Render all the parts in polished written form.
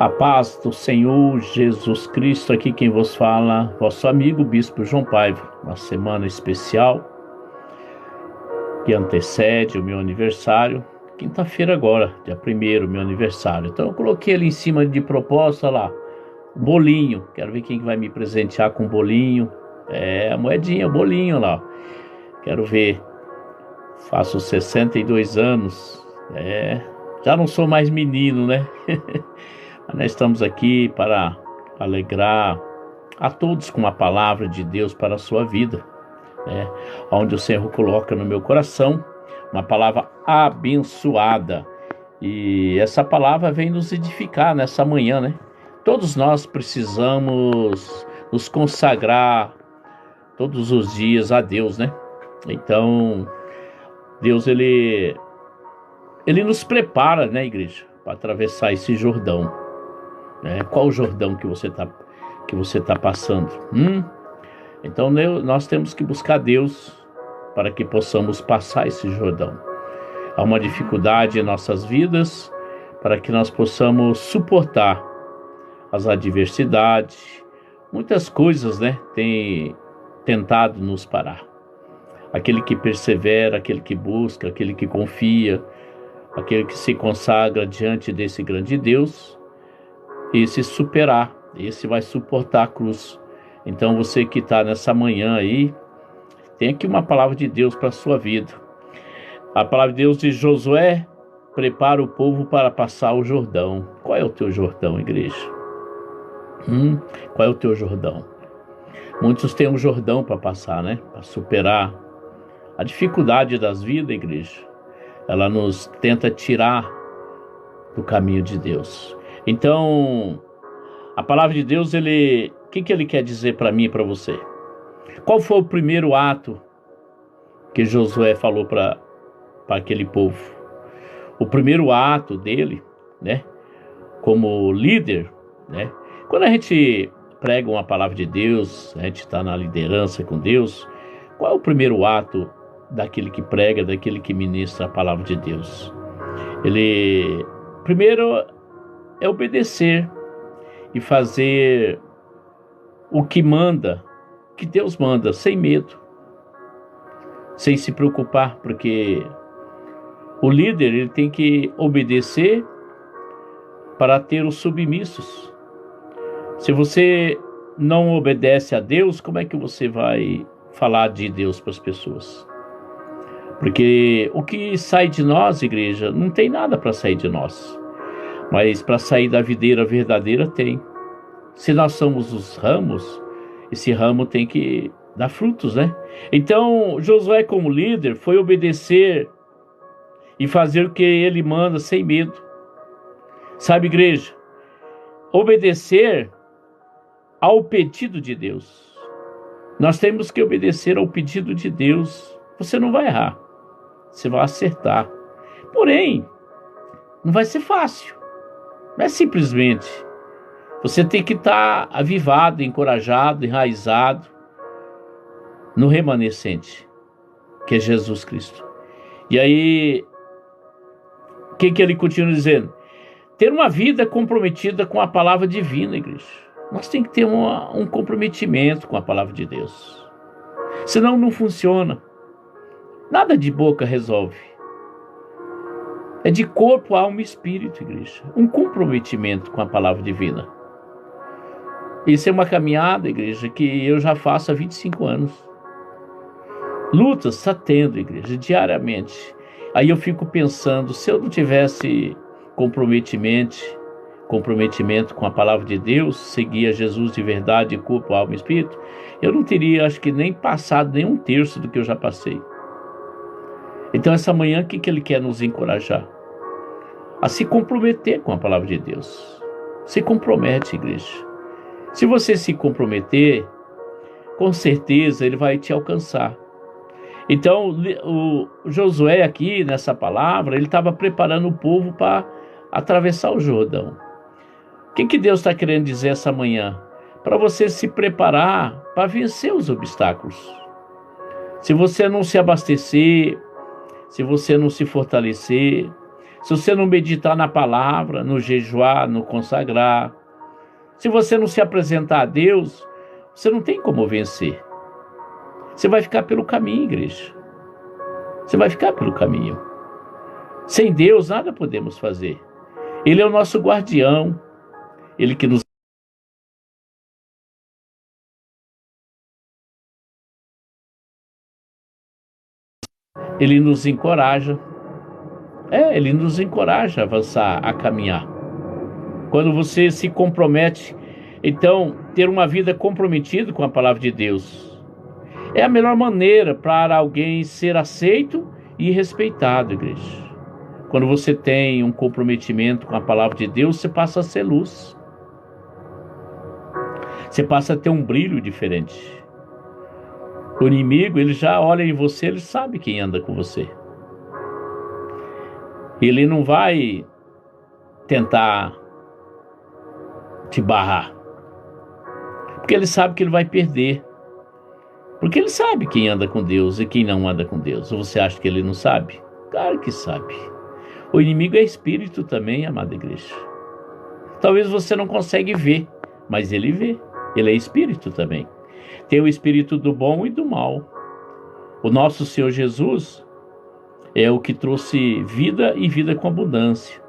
A paz do Senhor Jesus Cristo, aqui quem vos fala, vosso amigo Bispo João Paiva, uma semana especial que antecede o meu aniversário, quinta-feira agora, dia 1º, meu aniversário. Então eu coloquei ali em cima de proposta lá, um bolinho, quero ver quem vai me presentear com um bolinho, a moedinha, o bolinho lá, quero ver, faço 62 anos, já não sou mais menino, né? Nós estamos aqui para alegrar a todos com a palavra de Deus para a sua vida, onde o Senhor coloca no meu coração uma palavra abençoada, e essa palavra vem nos edificar nessa manhã, né? Todos nós precisamos nos consagrar todos os dias a Deus, né? Então, Deus, Ele nos prepara, né, igreja, para atravessar esse Jordão. Qual o Jordão que você tá passando? Então nós temos que buscar Deus para que possamos passar esse Jordão. Há uma dificuldade em nossas vidas para que nós possamos suportar as adversidades. Muitas coisas, têm tentado nos parar. Aquele que persevera, aquele que busca, aquele que confia, aquele que se consagra diante desse grande Deus, esse superar, esse vai suportar a cruz. Então você que está nessa manhã aí, tem aqui uma palavra de Deus para a sua vida. A palavra de Deus diz: Josué, prepara o povo para passar o Jordão. Qual é o teu Jordão, igreja? Qual é o teu Jordão? Muitos têm um Jordão para passar, para superar a dificuldade das vidas, igreja. Ela nos tenta tirar do caminho de Deus. Então, a palavra de Deus, o que ele quer dizer para mim e para você? Qual foi o primeiro ato que Josué falou para aquele povo? O primeiro ato dele, como líder, quando a gente prega uma palavra de Deus, a gente está na liderança com Deus, qual é o primeiro ato daquele que prega, daquele que ministra a palavra de Deus? Primeiro é obedecer e fazer o que manda, que Deus manda, sem medo, sem se preocupar, porque o líder ele tem que obedecer para ter os submissos. Se você não obedece a Deus, como é que você vai falar de Deus para as pessoas? Porque o que sai de nós, igreja, não tem nada para sair de nós. Mas para sair da videira verdadeira tem. Se nós somos os ramos, esse ramo tem que dar frutos, Então, Josué como líder foi obedecer e fazer o que ele manda sem medo. Sabe, igreja? Obedecer ao pedido de Deus. Nós temos que obedecer ao pedido de Deus. Você não vai errar. Você vai acertar. Porém, não vai ser fácil. Não é simplesmente. Você tem que estar avivado, encorajado, enraizado no remanescente, que é Jesus Cristo. E aí, o que ele continua dizendo? Ter uma vida comprometida com a palavra divina, igreja. Nós temos que ter um comprometimento com a palavra de Deus. Senão não funciona. Nada de boca resolve. É de corpo, alma e espírito, igreja. Um comprometimento com a palavra divina. Isso é uma caminhada, igreja, que eu já faço há 25 anos. Lutas está tendo, igreja, diariamente. Aí eu fico pensando, se eu não tivesse comprometimento com a palavra de Deus, seguir a Jesus de verdade, corpo, alma e espírito, eu não teria, acho que nem passado nem um terço do que eu já passei. Então essa manhã, o que ele quer nos encorajar? A se comprometer com a palavra de Deus. Se compromete, igreja. Se você se comprometer, com certeza ele vai te alcançar. Então, o Josué aqui, nessa palavra, ele estava preparando o povo para atravessar o Jordão. O que Deus está querendo dizer essa manhã? Para você se preparar para vencer os obstáculos. Se você não se abastecer, se você não se fortalecer, Se você não meditar na palavra, no jejuar, no consagrar, se você não se apresentar a Deus, você não tem como vencer. Você vai ficar pelo caminho, igreja. Você vai ficar pelo caminho. Sem Deus, nada podemos fazer. Ele é o nosso guardião. Ele que nos Ele nos encoraja. Ele nos encoraja a avançar, a caminhar. Quando você se compromete, então, ter uma vida comprometida com a palavra de Deus é a melhor maneira para alguém ser aceito e respeitado, igreja. Quando você tem um comprometimento com a palavra de Deus, você passa a ser luz. Você passa a ter um brilho diferente. O inimigo, ele já olha em você, ele sabe quem anda com você. Ele não vai tentar te barrar, porque ele sabe que ele vai perder. Porque ele sabe quem anda com Deus e quem não anda com Deus. Ou você acha que ele não sabe? Claro que sabe. O inimigo é espírito também, amada igreja. Talvez você não consegue ver, mas ele vê. Ele é espírito também. Tem o espírito do bom e do mal. O nosso Senhor Jesus é o que trouxe vida e vida com abundância.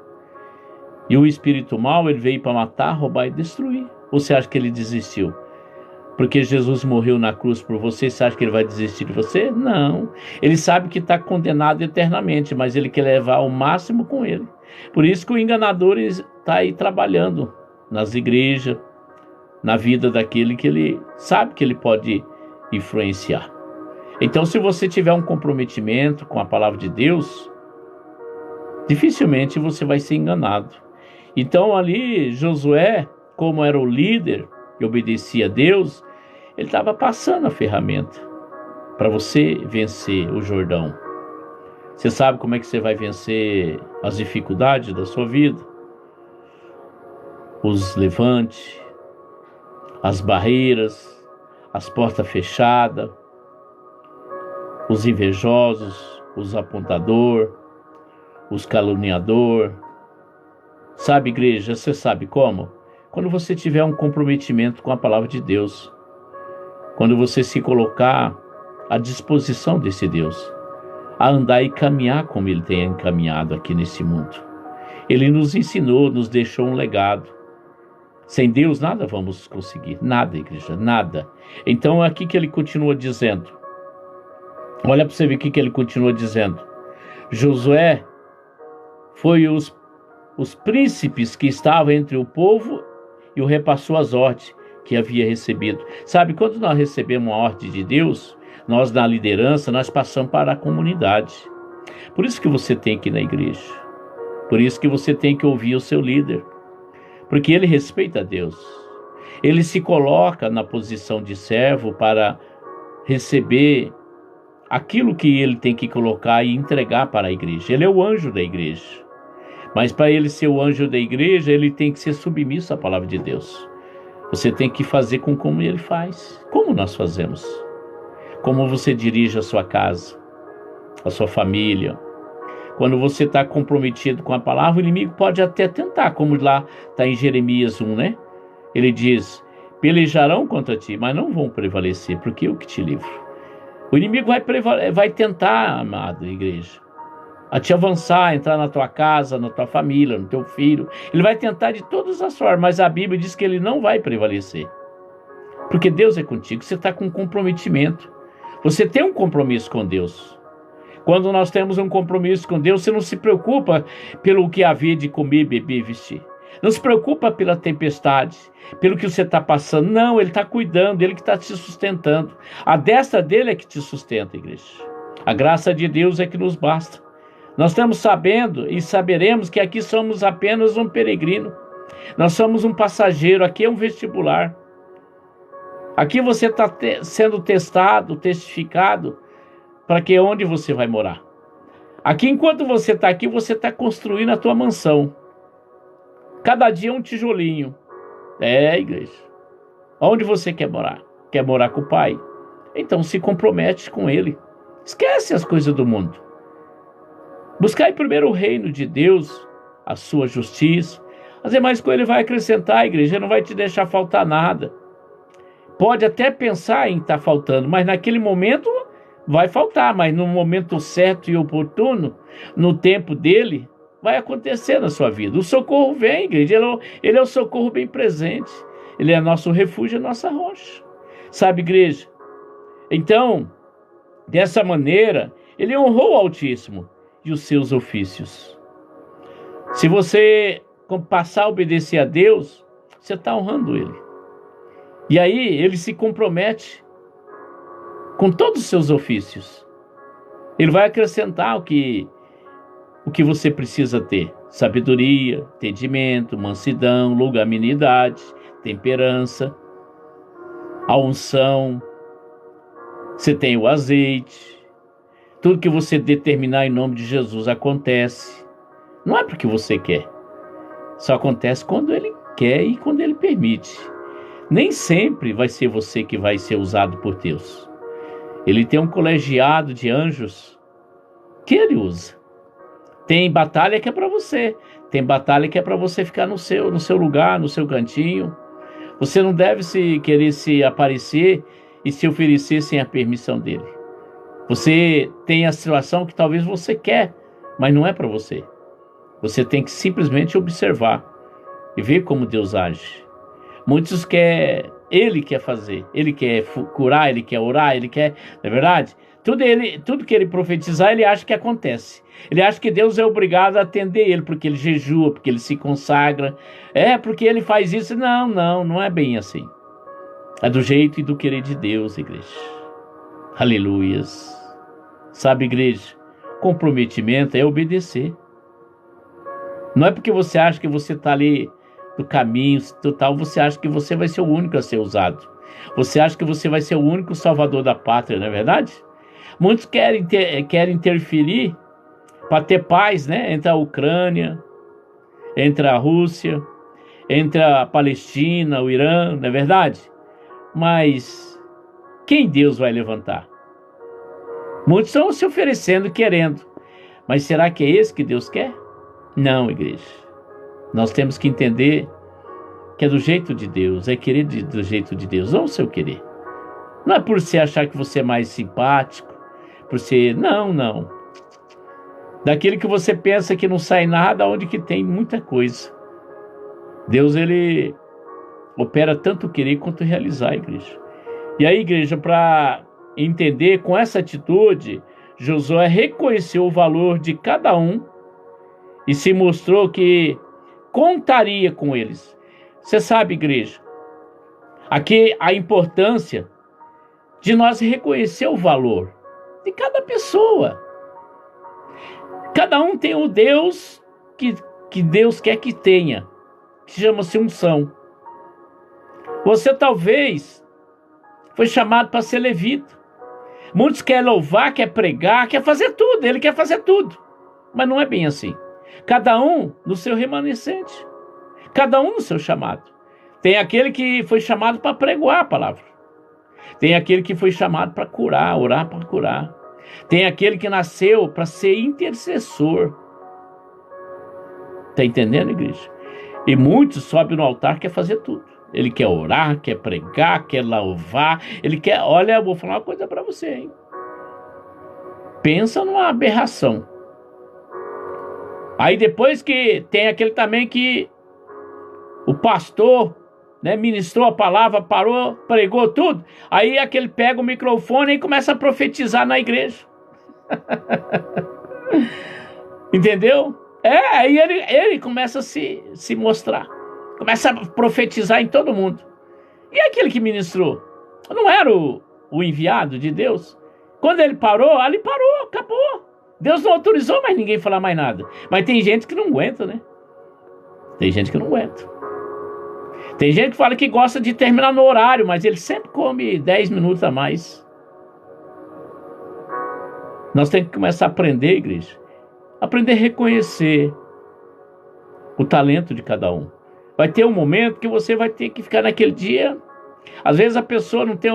E o espírito mau, ele veio para matar, roubar e destruir. Ou você acha que ele desistiu? Porque Jesus morreu na cruz por você, você acha que ele vai desistir de você? Não. Ele sabe que está condenado eternamente, mas ele quer levar ao máximo com ele. Por isso que o enganador está aí trabalhando nas igrejas, na vida daquele que ele sabe que ele pode influenciar. Então, se você tiver um comprometimento com a palavra de Deus, dificilmente você vai ser enganado. Então, ali, Josué, como era o líder e obedecia a Deus, ele estava passando a ferramenta para você vencer o Jordão. Você sabe como é que você vai vencer as dificuldades da sua vida? Os levantes, as barreiras, as portas fechadas, os invejosos, os apontadores, os caluniadores. Sabe, igreja, você sabe como? Quando você tiver um comprometimento com a palavra de Deus. Quando você se colocar à disposição desse Deus, a andar e caminhar como Ele tem encaminhado aqui nesse mundo. Ele nos ensinou, nos deixou um legado. Sem Deus nada vamos conseguir, nada, igreja, nada. Então é aqui que ele continua dizendo. Olha para você ver o que ele continua dizendo. Josué foi os príncipes que estavam entre o povo e o repassou as ordens que havia recebido. Sabe, quando nós recebemos uma ordem de Deus, nós na liderança, nós passamos para a comunidade. Por isso que você tem que ir na igreja. Por isso que você tem que ouvir o seu líder. Porque ele respeita a Deus. Ele se coloca na posição de servo para receber aquilo que ele tem que colocar e entregar para a igreja. Ele é o anjo da igreja. Mas para ele ser o anjo da igreja, ele tem que ser submisso à palavra de Deus. Você tem que fazer como ele faz. Como nós fazemos? Como você dirige a sua casa, a sua família. Quando você está comprometido com a palavra, o inimigo pode até tentar, como lá está em Jeremias 1, né? Ele diz, pelejarão contra ti, mas não vão prevalecer, porque eu que te livro. O inimigo vai tentar, amada igreja, a te avançar, entrar na tua casa, na tua família, no teu filho. Ele vai tentar de todas as formas, mas a Bíblia diz que ele não vai prevalecer. Porque Deus é contigo, você está com um comprometimento. Você tem um compromisso com Deus. Quando nós temos um compromisso com Deus, você não se preocupa pelo que havia de comer, beber e vestir. Não se preocupa pela tempestade, pelo que você está passando. Não, Ele está cuidando, Ele que está te sustentando. A destra dele é que te sustenta, igreja. A graça de Deus é que nos basta. Nós estamos sabendo e saberemos que aqui somos apenas um peregrino. Nós somos um passageiro, aqui é um vestibular. Aqui você está sendo testado, testificado, para que onde você vai morar. Aqui, enquanto você está aqui, você está construindo a tua mansão. Cada dia um tijolinho. Igreja. Onde você quer morar? Quer morar com o Pai? Então se compromete com Ele. Esquece as coisas do mundo. Buscai primeiro o reino de Deus, a sua justiça. As demais coisas ele vai acrescentar, a igreja não vai te deixar faltar nada. Pode até pensar em estar faltando, mas naquele momento vai faltar, mas no momento certo e oportuno, no tempo dele, vai acontecer na sua vida. O socorro vem, igreja, ele é o socorro bem presente. Ele é nosso refúgio, a nossa rocha. Sabe, igreja? Então, dessa maneira, ele honrou o Altíssimo e os seus ofícios. Se você passar a obedecer a Deus, você está honrando ele. E aí ele se compromete com todos os seus ofícios. Ele vai acrescentar o que você precisa ter: sabedoria, entendimento, mansidão, longanimidade, temperança, a unção. Você tem o azeite. Tudo que você determinar em nome de Jesus acontece. Não é porque você quer. Só acontece quando ele quer e quando ele permite. Nem sempre vai ser você que vai ser usado por Deus. Ele tem um colegiado de anjos que ele usa. Tem batalha que é para você. Tem batalha que é para você ficar no seu lugar, no seu cantinho. Você não deve querer se aparecer e se oferecer sem a permissão dele. Você tem a situação que talvez você quer, mas não é para você. Você tem que simplesmente observar e ver como Deus age. Muitos ele quer fazer, ele quer curar, ele quer orar, ele quer, não é verdade? Tudo que ele profetizar, ele acha que acontece. Ele acha que Deus é obrigado a atender ele, porque ele jejua, porque ele se consagra. Porque ele faz isso. Não é bem assim. É do jeito e do querer de Deus, igreja. Aleluias. Sabe, igreja, comprometimento é obedecer. Não é porque você acha que você está ali no caminho total, você acha que você vai ser o único a ser usado. Você acha que você vai ser o único salvador da pátria, não é verdade? Muitos querem interferir para ter paz, né? Entre a Ucrânia, entre a Rússia, entre a Palestina, o Irã, não é verdade? Mas quem Deus vai levantar? Muitos estão se oferecendo, querendo. Mas será que é esse que Deus quer? Não, igreja. Nós temos que entender que é do jeito de Deus, é querer do jeito de Deus, não o seu querer. Não é por você achar que você é mais simpático, por ser... Não. Daquele que você pensa que não sai nada, onde que tem muita coisa. Deus, ele opera tanto querer quanto realizar, igreja. E aí, igreja, para entender com essa atitude, Josué reconheceu o valor de cada um e se mostrou que contaria com eles. Você sabe, igreja, aqui a importância de nós reconhecer o valor de cada pessoa. Cada um tem o Deus que Deus quer que tenha, que chama-se unção. Você talvez foi chamado para ser levita. Muitos querem louvar, querem pregar, querem fazer tudo. Ele quer fazer tudo. Mas não é bem assim. Cada um no seu remanescente. Cada um no seu chamado. Tem aquele que foi chamado para pregoar a palavra. Tem aquele que foi chamado para curar, orar para curar. Tem aquele que nasceu para ser intercessor. Está entendendo, igreja? E muitos sobem no altar e querem fazer tudo. Ele quer orar, quer pregar, quer louvar. Ele quer... Olha, eu vou falar uma coisa para você, hein? Pensa numa aberração. Aí depois que tem aquele também que o pastor, né, ministrou a palavra, parou, pregou tudo. Aí aquele pega o microfone e começa a profetizar na igreja. Entendeu? Aí ele começa a se mostrar. Começa a profetizar em todo mundo. E aquele que ministrou? Não era o enviado de Deus? Quando ele parou, ali parou, acabou. Deus não autorizou mais ninguém falar mais nada. Mas tem gente que não aguenta, né? Tem gente que não aguenta. Tem gente que fala que gosta de terminar no horário, mas ele sempre come 10 minutos a mais. Nós temos que começar a aprender, igreja. Aprender a reconhecer o talento de cada um. Vai ter um momento que você vai ter que ficar naquele dia. Às vezes a pessoa não tem,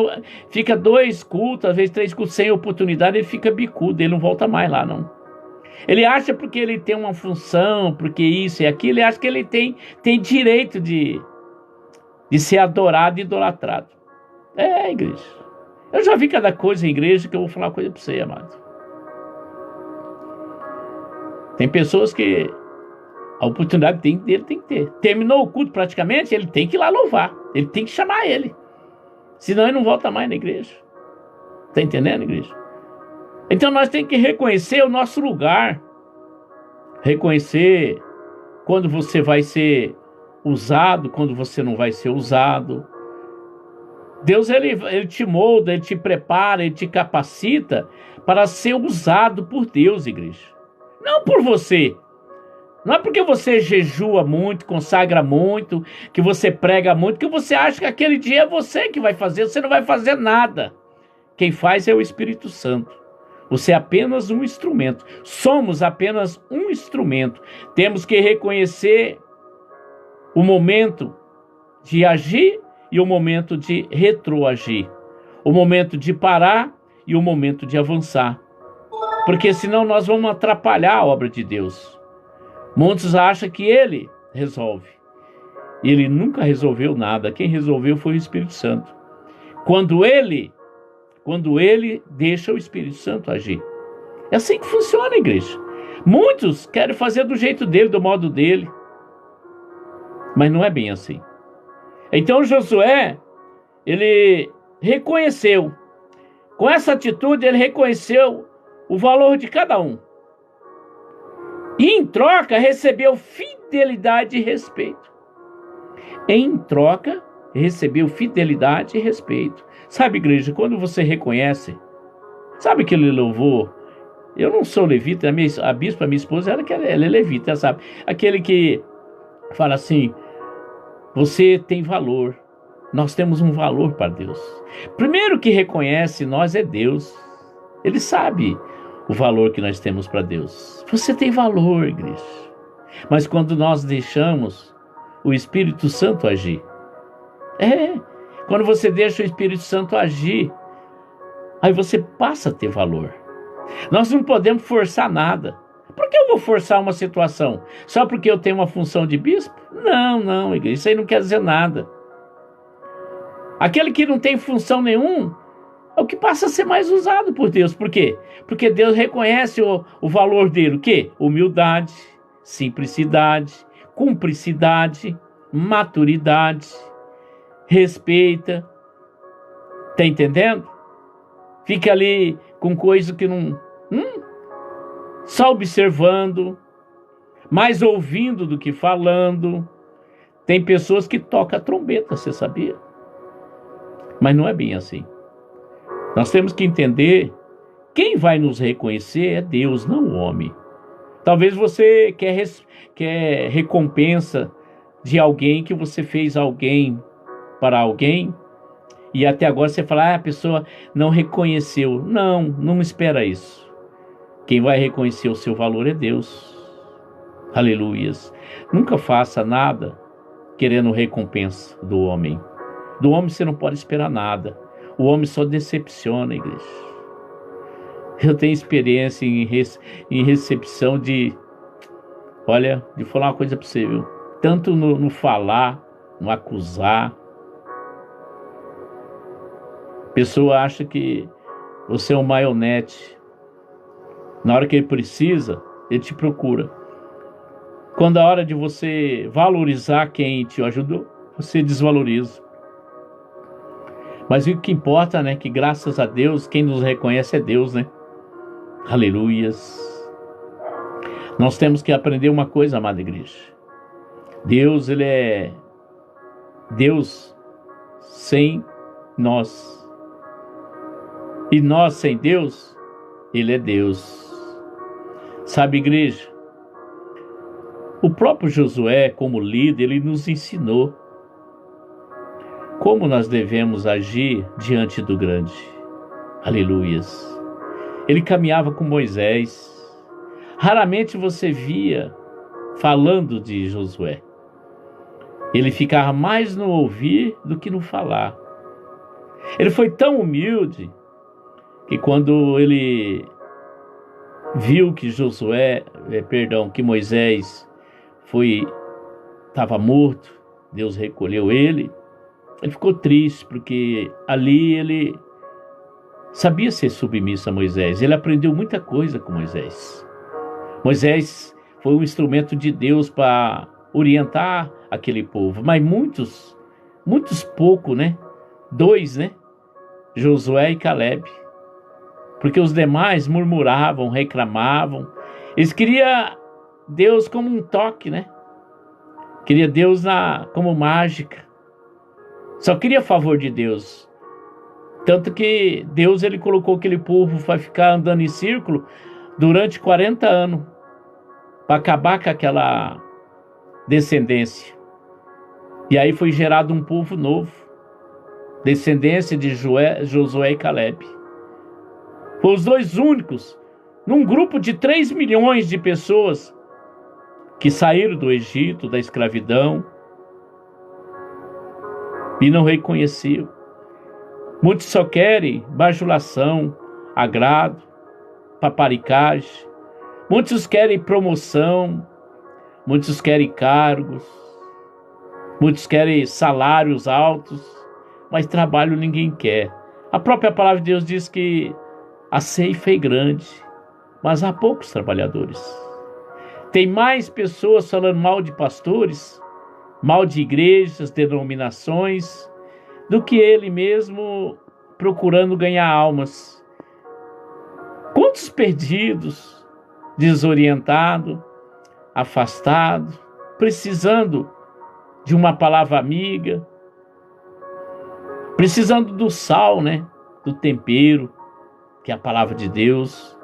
fica 2 cultos, às vezes 3 cultos sem oportunidade, ele fica bicudo, ele não volta mais lá, não. Ele acha porque ele tem uma função, porque isso e aquilo, ele acha que ele tem direito de ser adorado e idolatrado. Igreja. Eu já vi cada coisa em igreja que eu vou falar uma coisa para você, amado. Tem pessoas que a oportunidade dele tem que ter. Terminou o culto praticamente, ele tem que ir lá louvar. Ele tem que chamar ele. Senão ele não volta mais na igreja. Está entendendo, igreja? Então nós temos que reconhecer o nosso lugar. Reconhecer quando você vai ser usado, quando você não vai ser usado. Deus, ele te molda, ele te prepara, ele te capacita para ser usado por Deus, igreja. Não por você. Não é porque você jejua muito, consagra muito, que você prega muito, que você acha que aquele dia é você que vai fazer. Você não vai fazer nada. Quem faz é o Espírito Santo. Você é apenas um instrumento. Somos apenas um instrumento. Temos que reconhecer o momento de agir e o momento de retroagir. O momento de parar e o momento de avançar. Porque senão nós vamos atrapalhar a obra de Deus. Muitos acham que ele resolve. Ele nunca resolveu nada. Quem resolveu foi o Espírito Santo. Quando ele deixa o Espírito Santo agir. É assim que funciona a igreja. Muitos querem fazer do jeito dele, do modo dele. Mas não é bem assim. Então Josué, ele reconheceu. Com essa atitude, ele reconheceu o valor de cada um. E em troca, recebeu fidelidade e respeito. Em troca, recebeu fidelidade e respeito. Sabe, igreja, quando você reconhece, sabe aquele louvor? Eu não sou levita, a bispa, minha esposa, ela é levita, sabe? Aquele que fala assim, você tem valor, nós temos um valor para Deus. Primeiro que reconhece nós é Deus. Ele sabe o valor que nós temos para Deus. Você tem valor, igreja. Mas quando nós deixamos o Espírito Santo agir, quando você deixa o Espírito Santo agir, aí você passa a ter valor. Nós não podemos forçar nada. Por que eu vou forçar uma situação? Só porque eu tenho uma função de bispo? Não, igreja, isso aí não quer dizer nada. Aquele que não tem função nenhuma é o que passa a ser mais usado por Deus. Por quê? Porque Deus reconhece o valor dele. O quê? Humildade, simplicidade, cumplicidade, maturidade, respeita. Tá entendendo? Fica ali com coisa que não... só observando, mais ouvindo do que falando. Tem pessoas que tocam a trombeta, você sabia? Mas não é bem assim. Nós temos que entender, quem vai nos reconhecer é Deus, não o homem. Talvez você quer recompensa de alguém, que você fez alguém para alguém, e até agora você fala, a pessoa não reconheceu. Não espera isso. Quem vai reconhecer o seu valor é Deus. Aleluias. Nunca faça nada querendo recompensa do homem. Do homem você não pode esperar nada. O homem só decepciona, igreja. Eu tenho experiência em recepção de... Olha, de falar uma coisa para você, viu? Tanto no falar, no acusar. A pessoa acha que você é um marionete. Na hora que ele precisa, ele te procura. Quando a hora de você valorizar quem te ajudou, você desvaloriza. Mas o que importa, né? Que graças a Deus, quem nos reconhece é Deus, né? Aleluias. Nós temos que aprender uma coisa, amada igreja. Deus, ele é Deus sem nós. E nós sem Deus, ele é Deus. Sabe, igreja? O próprio Josué, como líder, ele nos ensinou como nós devemos agir diante do grande. Aleluias. Ele caminhava com Moisés. Raramente você via falando de Josué. Ele ficava mais no ouvir do que no falar. Ele foi tão humilde que quando ele viu que que Moisés estava morto, Deus recolheu ele. Ele ficou triste porque ali ele sabia ser submisso a Moisés. Ele aprendeu muita coisa com Moisés. Moisés foi um instrumento de Deus para orientar aquele povo, mas muitos pouco, né? Dois, né? Josué e Caleb. Porque os demais murmuravam, reclamavam. Eles queriam Deus como um toque, né? Queria Deus como mágica. Só queria favor de Deus. Tanto que Deus ele colocou aquele povo para ficar andando em círculo durante 40 anos. Para acabar com aquela descendência. E aí foi gerado um povo novo. Descendência de Josué e Caleb. Foram os dois únicos, num grupo de 3 milhões de pessoas que saíram do Egito, da escravidão, e não reconheciam. Muitos só querem bajulação, agrado, paparicagem. Muitos querem promoção, muitos querem cargos, muitos querem salários altos, mas trabalho ninguém quer. A própria palavra de Deus diz que a ceifa é grande, mas há poucos trabalhadores. Tem mais pessoas falando mal de pastores, mal de igrejas, denominações, do que ele mesmo procurando ganhar almas. Quantos perdidos, desorientados, afastados, precisando de uma palavra amiga, precisando do sal, né? Do tempero, que é a palavra de Deus.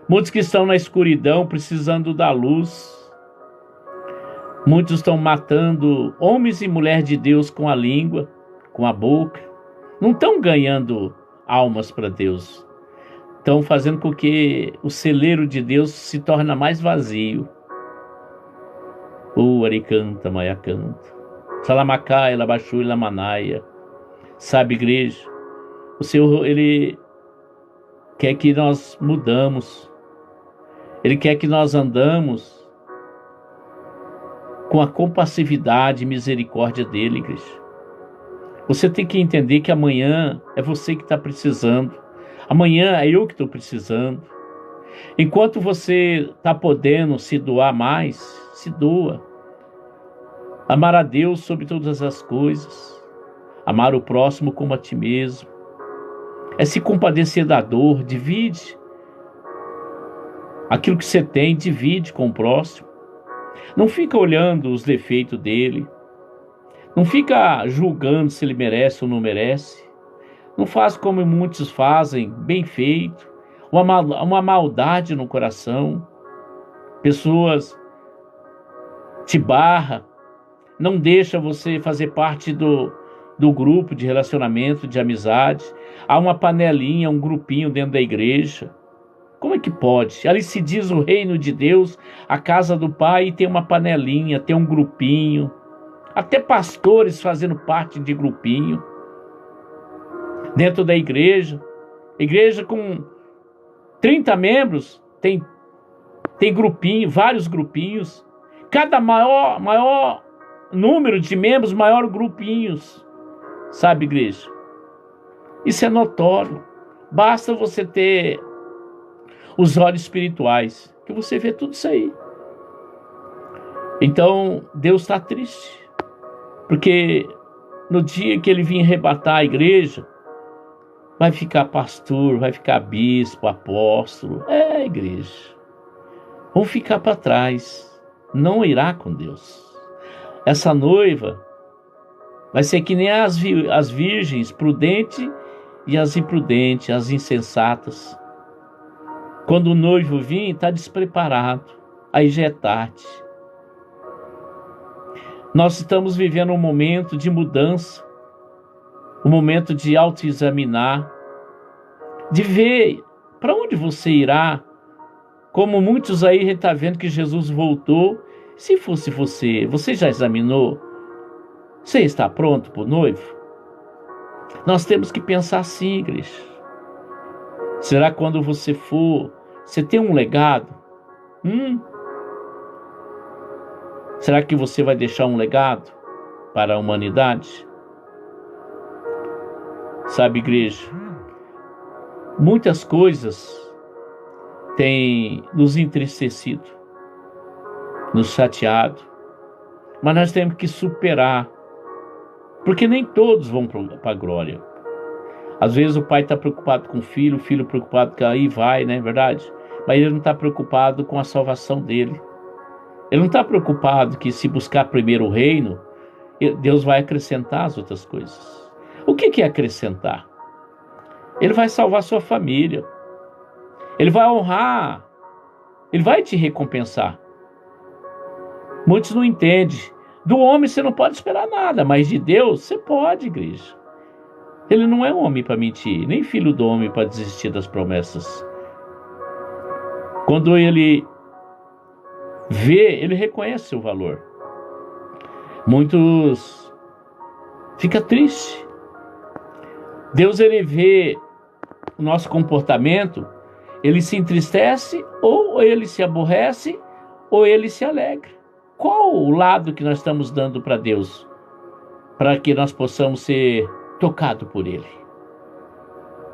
Muitos que estão na escuridão precisando da luz. Muitos estão matando homens e mulheres de Deus com a língua, com a boca. Não estão ganhando almas para Deus. Estão fazendo com que o celeiro de Deus se torne mais vazio. O aricanta, maiacanta. Salamacai, labaxu, lamanaia. Sabe, igreja? O Senhor, Ele quer que nós mudamos. Ele quer que nós andamos com a compassividade e misericórdia dele, igreja. Você tem que entender que amanhã é você que está precisando. Amanhã é eu que estou precisando. Enquanto você está podendo se doar mais, se doa. Amar a Deus sobre todas as coisas. Amar o próximo como a ti mesmo. É se compadecer da dor, divide. Aquilo que você tem, divide com o próximo. Não fica olhando os defeitos dele. Não fica julgando se ele merece ou não merece. Não faz como muitos fazem, bem feito. Uma maldade no coração. Pessoas te barram. Não deixa você fazer parte do grupo de relacionamento, de amizade. Há uma panelinha, um grupinho dentro da igreja. Como é que pode? Ali se diz o reino de Deus, a casa do Pai, e tem uma panelinha, tem um grupinho. Até pastores fazendo parte de grupinho. Dentro da igreja. Igreja com 30 membros, tem grupinho, vários grupinhos. Cada maior número de membros, maior grupinhos. Sabe, igreja? Isso é notório. Basta você ter os olhos espirituais, que você vê tudo isso aí. Então, Deus está triste. Porque no dia que ele vir arrebatar a igreja, vai ficar pastor, vai ficar bispo, apóstolo. Igreja. Vão ficar para trás. Não irá com Deus. Essa noiva vai ser que nem as virgens prudentes e as imprudentes, as insensatas. Quando o noivo vir, está despreparado. Aí já é tarde. Nós estamos vivendo um momento de mudança. Um momento de autoexaminar. De ver para onde você irá. Como muitos aí, a gente está vendo que Jesus voltou. Se fosse você já examinou? Você está pronto para o noivo? Nós temos que pensar assim, igreja. Será que quando você for Você tem um legado? Será que você vai deixar um legado para a humanidade? Sabe, igreja, muitas coisas têm nos entristecido, nos chateado, mas nós temos que superar, porque nem todos vão para a glória. Às vezes o pai está preocupado com o filho preocupado com aí vai, né, verdade? Mas ele não está preocupado com a salvação dele. Ele não está preocupado que se buscar primeiro o reino, Deus vai acrescentar as outras coisas. O que é acrescentar? Ele vai salvar sua família. Ele vai honrar. Ele vai te recompensar. Muitos não entendem. Do homem você não pode esperar nada, mas de Deus você pode, igreja. Ele não é homem para mentir, nem filho do homem para desistir das promessas. Quando ele vê, ele reconhece o valor. Muitos ficam tristes. Deus, ele vê o nosso comportamento, ele se entristece, ou ele se aborrece, ou ele se alegra. Qual o lado que nós estamos dando para Deus? Para que nós possamos ser tocados por Ele,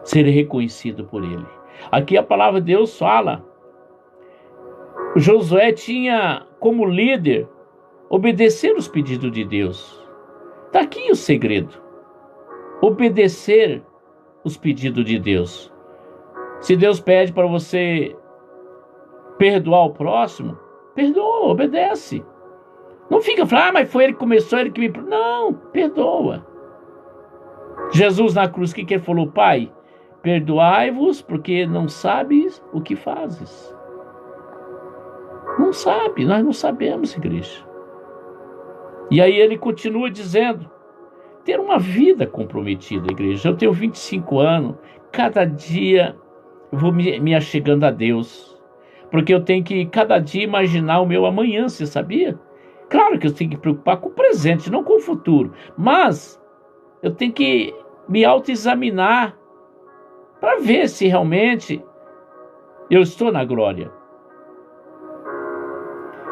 ser reconhecido por Ele. Aqui a palavra de Deus fala, Josué tinha como líder obedecer os pedidos de Deus. Está aqui o segredo. Obedecer os pedidos de Deus. Se Deus pede para você perdoar o próximo, perdoa, obedece. Não fica falando, mas foi ele que começou, ele que me... Não, perdoa. Jesus na cruz, o que ele falou? Pai, perdoai-vos porque não sabes o que fazes. Não sabe, nós não sabemos, igreja. E aí ele continua dizendo, ter uma vida comprometida, igreja. Eu tenho 25 anos, cada dia eu vou me achegando a Deus, porque eu tenho que cada dia imaginar o meu amanhã, você sabia? Claro que eu tenho que me preocupar com o presente, não com o futuro, mas eu tenho que me autoexaminar para ver se realmente eu estou na glória.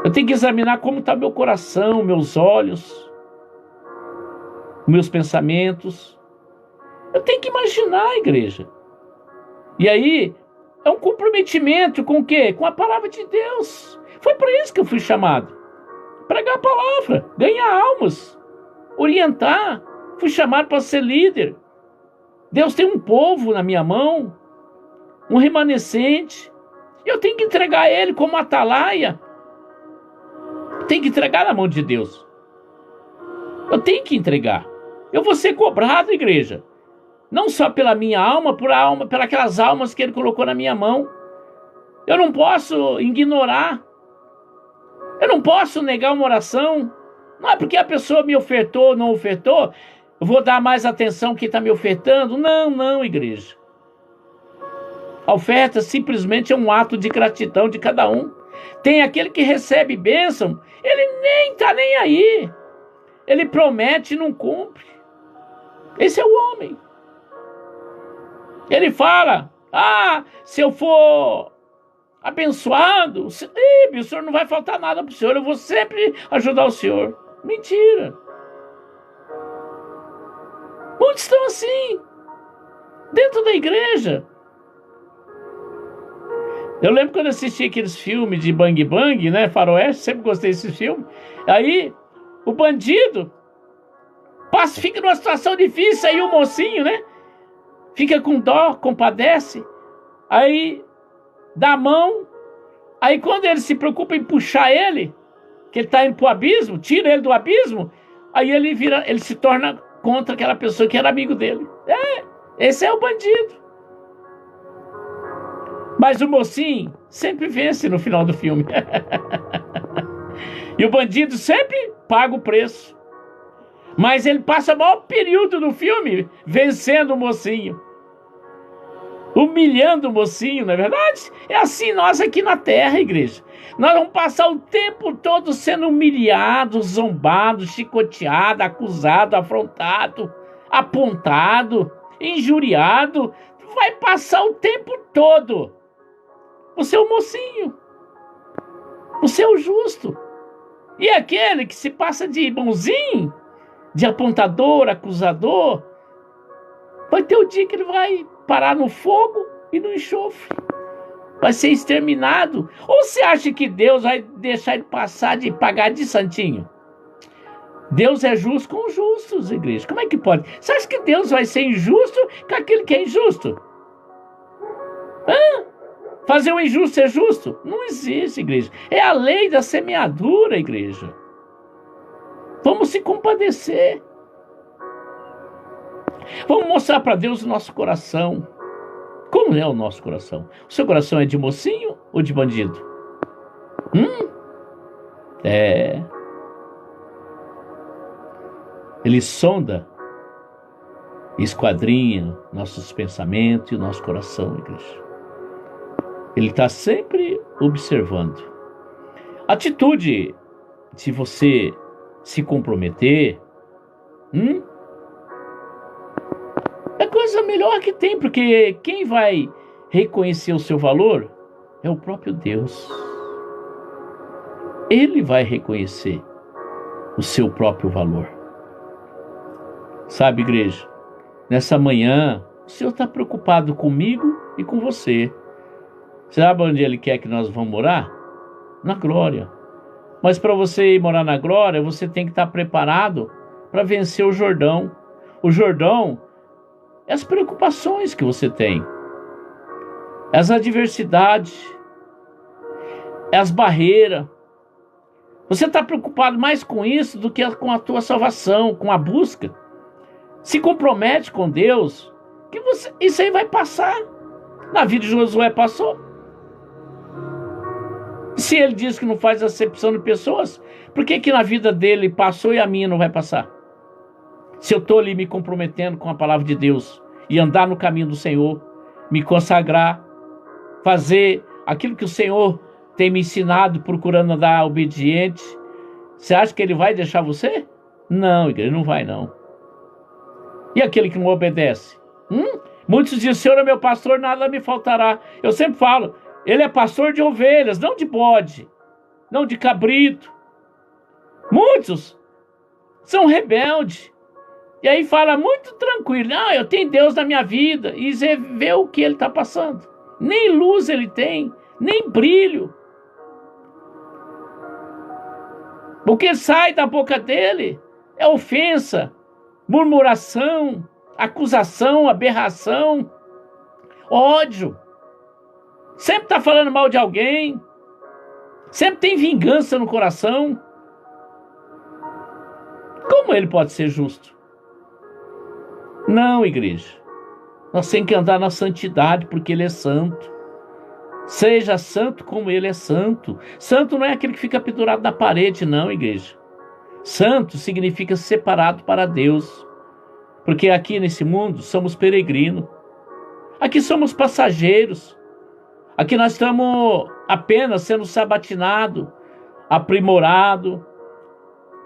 Eu tenho que examinar como está meu coração, meus olhos, meus pensamentos. Eu tenho que imaginar, igreja. E aí, é um comprometimento com o quê? Com a palavra de Deus. Foi para isso que eu fui chamado. Pregar a palavra, ganhar almas, orientar. Fui chamado para ser líder. Deus tem um povo na minha mão, um remanescente. Eu tenho que entregar a ele como atalaia. Tem que entregar na mão de Deus. Eu tenho que entregar. Eu vou ser cobrado, igreja. Não só pela minha alma, por aquelas almas que ele colocou na minha mão. Eu não posso ignorar. Eu não posso negar uma oração. Não é porque a pessoa me ofertou ou não ofertou, eu vou dar mais atenção que está me ofertando. Não, não, igreja. A oferta simplesmente é um ato de gratidão de cada um. Tem aquele que recebe bênção, ele nem está nem aí. Ele promete e não cumpre. Esse é o homem. Ele fala, se eu for abençoado, o senhor não vai faltar nada para o senhor, eu vou sempre ajudar o senhor. Mentira. Muitos estão assim, dentro da igreja. Eu lembro quando eu assisti aqueles filmes de Bang Bang, né, faroeste, sempre gostei desse filme. Aí, o bandido fica numa situação difícil, aí o mocinho, né, fica com dó, compadece, aí dá a mão, aí quando ele se preocupa em puxar ele, que ele está indo pro abismo, tira ele do abismo, aí ele se torna contra aquela pessoa que era amigo dele. Esse é o bandido. Mas o mocinho sempre vence no final do filme. E o bandido sempre paga o preço. Mas ele passa o maior período do filme vencendo o mocinho. Humilhando o mocinho, não é verdade? É assim nós aqui na terra, igreja. Nós vamos passar o tempo todo sendo humilhados, zombados, chicoteados, acusados, afrontados, apontado, injuriado. Vai passar o tempo todo. Você é o mocinho. Você é o justo. E aquele que se passa de bonzinho, de apontador, acusador, vai ter o dia que ele vai parar no fogo e no enxofre. Vai ser exterminado. Ou você acha que Deus vai deixar ele passar de pagar de santinho? Deus é justo com os justos, igreja. Como é que pode? Você acha que Deus vai ser injusto com aquele que é injusto? Fazer o injusto ser justo? Não existe, igreja. É a lei da semeadura, igreja. Vamos se compadecer. Vamos mostrar para Deus o nosso coração. Como é o nosso coração? O seu coração é de mocinho ou de bandido? Ele sonda, esquadrinha nossos pensamentos e o nosso coração, igreja. Ele está sempre observando. Atitude, se você se comprometer, é a coisa melhor que tem, porque quem vai reconhecer o seu valor é o próprio Deus. Ele vai reconhecer o seu próprio valor. Sabe, igreja, nessa manhã, o Senhor está preocupado comigo e com você. Sabe onde Ele quer que nós vamos morar? Na glória. Mas para você ir morar na glória, você tem que estar preparado para vencer o Jordão. O Jordão é as preocupações que você tem, é as adversidades, é as barreiras. Você está preocupado mais com isso do que com a tua salvação, com a busca. Se compromete com Deus, que isso aí vai passar. Na vida de Josué passou. Se ele diz que não faz acepção de pessoas, por que na vida dele passou e a minha não vai passar? Se eu estou ali me comprometendo com a palavra de Deus e andar no caminho do Senhor, me consagrar, fazer aquilo que o Senhor tem me ensinado, procurando andar obediente, você acha que Ele vai deixar você? Não, igreja, não vai não. E aquele que não obedece? Muitos dizem, Senhor é meu pastor, nada me faltará. Eu sempre falo, Ele é pastor de ovelhas, não de bode, não de cabrito. Muitos são rebeldes. E aí fala muito tranquilo, eu tenho Deus na minha vida. E você vê o que ele está passando. Nem luz ele tem, nem brilho. O que sai da boca dele é ofensa, murmuração, acusação, aberração, ódio. Sempre está falando mal de alguém. Sempre tem vingança no coração. Como ele pode ser justo? Não, igreja. Nós temos que andar na santidade porque Ele é santo. Seja santo como Ele é santo. Santo não é aquele que fica pendurado na parede, não, igreja. Santo significa separado para Deus. Porque aqui nesse mundo somos peregrinos. Aqui somos passageiros. Aqui nós estamos apenas sendo sabatinados, aprimorados.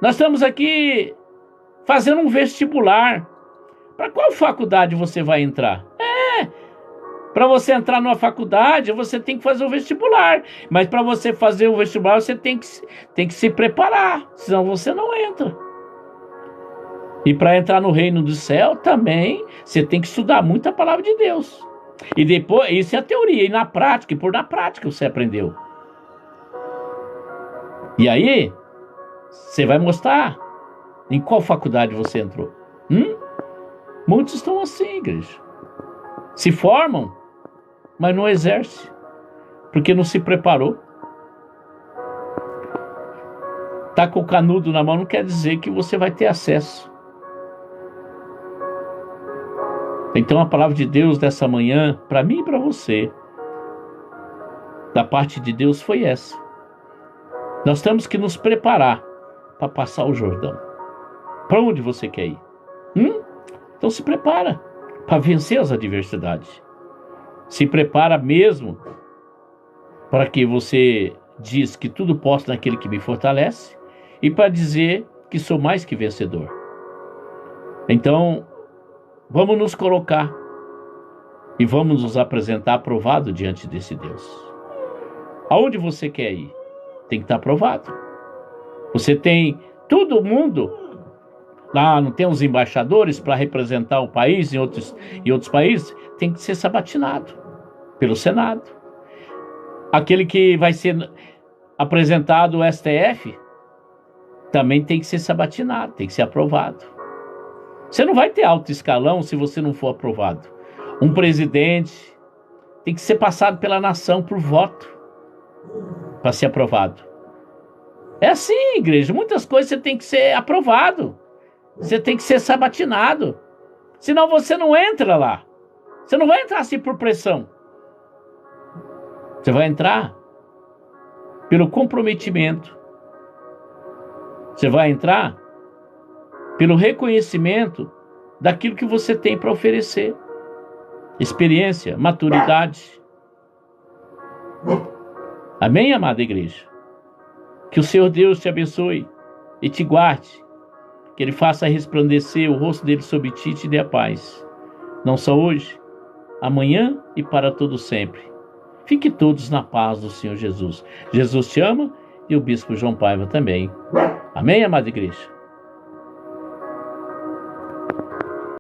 Nós estamos aqui fazendo um vestibular. Para qual faculdade você vai entrar? Para você entrar numa faculdade, você tem que fazer o vestibular. Mas para você fazer o vestibular, você tem que se preparar. Senão você não entra. E para entrar no reino do céu também, você tem que estudar muito a palavra de Deus. E depois, isso é a teoria. E na prática, na prática você aprendeu. E aí, você vai mostrar em qual faculdade você entrou. Muitos estão assim, igreja. Se formam, mas não exercem, porque não se preparou. Tá com o canudo na mão não quer dizer que você vai ter acesso. Então a palavra de Deus dessa manhã, para mim e para você, da parte de Deus foi essa. Nós temos que nos preparar para passar o Jordão. Para onde você quer ir? Então se prepara para vencer as adversidades. Se prepara mesmo para que você diz que tudo posso naquele que me fortalece e para dizer que sou mais que vencedor. Então, vamos nos colocar e vamos nos apresentar aprovado diante desse Deus. Aonde você quer ir? Tem que estar aprovado. Você tem todo mundo lá, não tem os embaixadores para representar o país em outros países? Tem que ser sabatinado pelo Senado. Aquele que vai ser apresentado ao STF também tem que ser sabatinado, tem que ser aprovado. Você não vai ter alto escalão se você não for aprovado. Um presidente tem que ser passado pela nação por voto para ser aprovado. É assim, igreja. Muitas coisas você tem que ser aprovado. Você tem que ser sabatinado. Senão você não entra lá. Você não vai entrar assim por pressão. Você vai entrar pelo comprometimento. Você vai entrar pelo reconhecimento daquilo que você tem para oferecer. Experiência, maturidade. Amém, amada igreja? Que o Senhor Deus te abençoe e te guarde. Que Ele faça resplandecer o rosto dele sobre ti e te dê a paz. Não só hoje, amanhã e para todo sempre. Fique todos na paz do Senhor Jesus. Jesus te ama e o Bispo João Paiva também. Amém, amada igreja?